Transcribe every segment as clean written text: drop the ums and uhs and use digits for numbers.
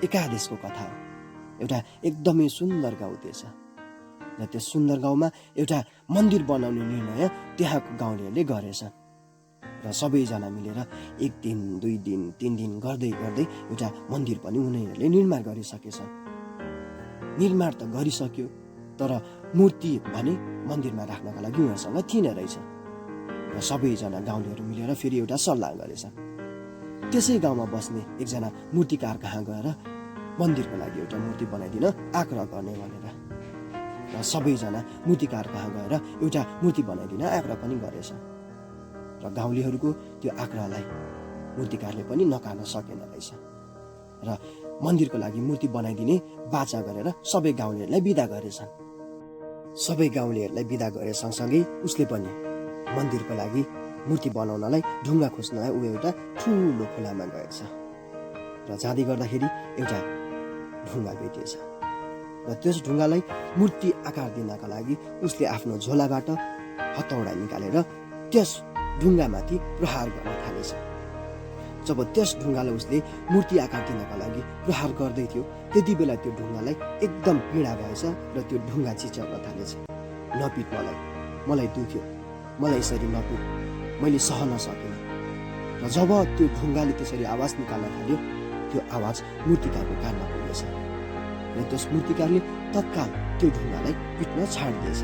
एकादेशको कथा हो। एउटा एकदमै सुन्दर गाउँ थिएछ र त्यस सुन्दर गाउँमा एउटा मन्दिर बनाउने निर्णय त्यहाँको गाउँलेहरूले गरेछ र सबैजना मिलेर 1 दिन 2 दिन 3 दिन गर्दै गर्दै एउटा मन्दिर पनि उनीहरूले निर्माण गरिसकेछ। निर्माण त गरिसक्यो, तर मूर्ति भने मन्दिरमा राख्नका लागि उनीहरूसँग थिएन रहेछ र सबैजना गाउँलेहरू मिलेर फेरि एउटा सल्लाह गरेछ। त्यसै गाउँमा बस्ने एकजना मूर्तिकार कहाँ गएर मन्दिरको लागि एउटा मूर्ति बनाइदिन आग्रह गर्ने भनेर र सबैजना मूर्तिकार कहाँ गएर एउटा मूर्ति बनाइदिन आग्रह पनि गरेछ र गाउँलेहरूको त्यो आग्रहलाई मूर्तिकारले पनि नकार्न सकेन रहेछ र मन्दिरको लागि मूर्ति बनाइदिने बाचा गरेर सबै गाउँलेहरूलाई बिदा गरेछ। सबै गाउँलेहरूलाई बिदा गरे सँगसँगै उसले पनि मन्दिरको लागि मूर्ति बनाउनलाई ढुङ्गा खोज्नलाई ऊ एउटा ठुलो खोलामा गएछ र जाँदै गर्दाखेरि एउटा ढुङ्गा भेटिएछ र त्यस ढुङ्गालाई मूर्ति आकार दिनका लागि उसले आफ्नो झोलाबाट हतौडा निकालेर त्यस ढुङ्गामाथि प्रहार गर्न थालेछ। जब त्यस ढुङ्गालाई उसले मूर्ति आकार दिनका लागि प्रहार गर्दै थियो त्यति बेला त्यो ढुङ्गालाई एकदम पीडा भएछ र त्यो ढुङ्गा चिच्याउन थालेछ। नपिट मलाई दुख्यो, मलाई यसरी नपिट, मैले सहन सकिनँ। र जब त्यो ढुङ्गाले त्यसरी आवाज निकाल्न थाल्यो त्यो आवाज मूर्तिकारको कानमा पुगेछ र त्यस मूर्तिकारले तत्काल त्यो ढुङ्गालाई पिट्न छाडिदिएछ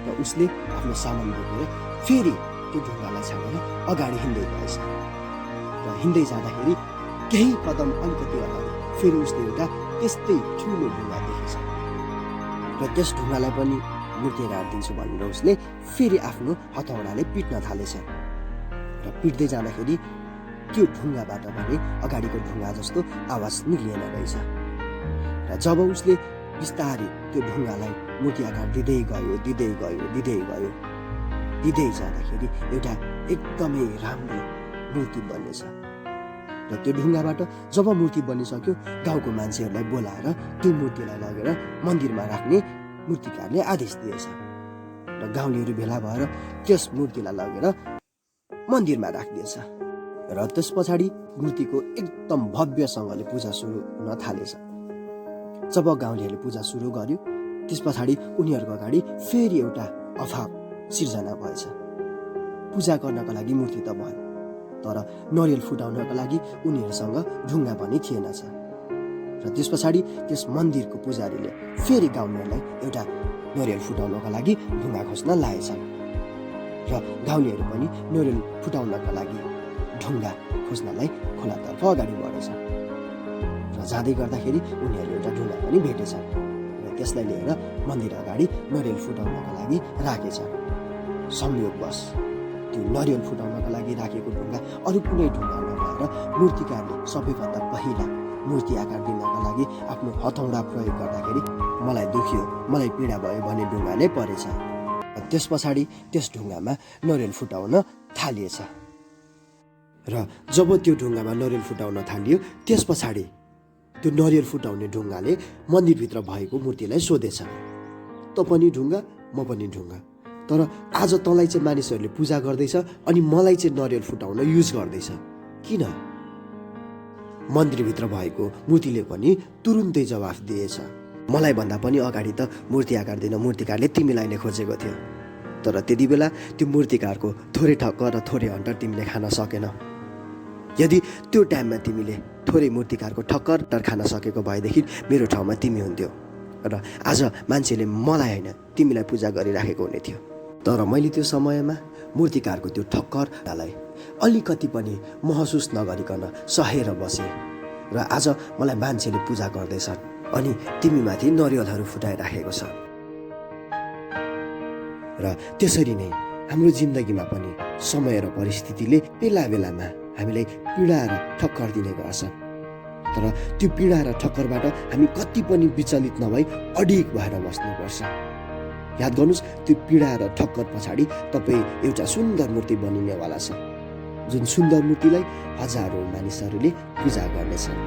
र उसले आफ्नो सामान बोकेर फेरि त्यो ढुङ्गालाई छाडेर अगाडि हिँड्दै गएछ र हिँड्दै जाँदाखेरि केही कदम अलिकति अगाडि फेरि उसले एउटा त्यस्तै ठुलो ढुङ्गा देखेछ र त्यस ढुङ्गालाई पनि मूर्ति राखिदिन्छु भनेर उसले फेरि आफ्नो हतौडाले पिट्न थालेछ र पिट्दै जाँदाखेरि त्यो ढुङ्गाबाट भने अगाडिको ढुङ्गा जस्तो आवाज निक्लिएन रहेछ र जब उसले बिस्तारै त्यो ढुङ्गालाई मूर्ति आकार दिँदै गयो दिँदै जाँदाखेरि एउटा एकदमै राम्रो मूर्ति बन्नेछ र त्यो ढुङ्गाबाट जब मूर्ति बनिसक्यो गाउँको मान्छेहरूलाई बोलाएर त्यो मूर्तिलाई लगेर मन्दिरमा राख्ने मूर्तिकारले आदेश दिएछ र गाउँलेहरू भेला भएर त्यस मूर्तिलाई लगेर मन्दिरमा राखिदिएछ र त्यस पछाडि मूर्तिको एकदम भव्यसँगले पूजा सुरु हुन थालेछ। जब गाउँलेहरूले पूजा सुरु गर्यो त्यस पछाडि उनीहरूको अगाडि फेरि एउटा अभाव सिर्जना भएछ। पूजा गर्नका लागि मूर्ति त भयो, तर नरियल फुटाउनका लागि उनीहरूसँग ढुङ्गा पनि थिएनछ र त्यस पछाडि त्यस मन्दिरको पुजारीले फेरि गाउँलेहरूलाई एउटा नरियल फुटाउनका लागि ढुङ्गा खोज्न लाएछ र गाउँलेहरू पनि नरियल फुटाउनका लागि ढुङ्गा खोज्नलाई खोलातर्फ अगाडि बढेछ र जाँदै गर्दाखेरि उनीहरूले एउटा ढुङ्गा पनि भेटेछ र त्यसलाई लिएर मन्दिर अगाडि नरियल फुटाउनका लागि राखेछ। संयोगवश त्यो नरियल फुटाउनका लागि राखेको ढुङ्गा अरू कुनै ढुङ्गा नभएर मूर्तिकारले सबैभन्दा पहिला मूर्ति आकार दिनका लागि आफ्नो हथौडा प्रयोग गर्दाखेरि मलाई दुख्यो, मलाई पीडा भयो भन्ने ढुङ्गाले परेछ। त्यस पछाडि त्यस ढुङ्गामा नरियल फुटाउन थालिएछ र जब त्यो ढुङ्गामा नरियल फुटाउन थालियो त्यस पछाडि त्यो नरियल फुटाउने ढुङ्गाले मन्दिरभित्र भएको मूर्तिलाई सोधेछ, त पनि ढुङ्गा म पनि ढुङ्गा, तर आज तँलाई चाहिँ मानिसहरूले पूजा गर्दैछ अनि मलाई चाहिँ नरियल फुटाउन युज गर्दैछ, किन? मन्दिरभित्र भएको मूर्तिले पनि तुरुन्तै जवाफ दिएछ, मलाई भन्दा पनि अगाडि त मूर्ति आकार दिन मूर्तिकारले तिमीलाई नै खोजेको थियो, तर त्यति बेला त्यो मूर्तिकारको थोरै ठक्क र थोरै हन्टर तिमीले खान सकेन। यदि त्यो टाइममा तिमीले थोरै मूर्तिकारको ठक्कर खान सकेको भएदेखि मेरो ठाउँमा तिमी हुन्थ्यौ र आज मान्छेले मलाई होइन तिमीलाई पूजा गरिराखेको हुने थियो। तर मैले त्यो समयमा मूर्तिकारको त्यो ठक्करलाई अलिकति पनि महसुस नगरिकन सहेर बसेँ र आज मलाई मान्छेले पूजा गर्दैछन् अनि तिमीमाथि नरिवलहरू फुटाइराखेको छ। र त्यसरी नै हाम्रो जिन्दगीमा पनि समय र परिस्थितिले बेला बेलामा हामीलाई पीडा र ठक्कर दिने गर्छन्, तर त्यो पीडा र ठक्करबाट हामी कति पनि विचलित नभई अडिग भएर बस्नुपर्छ। याद गर्नुहोस्, त्यो पीडा र ठक्कर पछाडि तपाईँ एउटा सुन्दर मूर्ति बनिनेवाला छ, जुन सुन्दर मूर्तिलाई हजारौँ मानिसहरूले पूजा गर्नेछन्।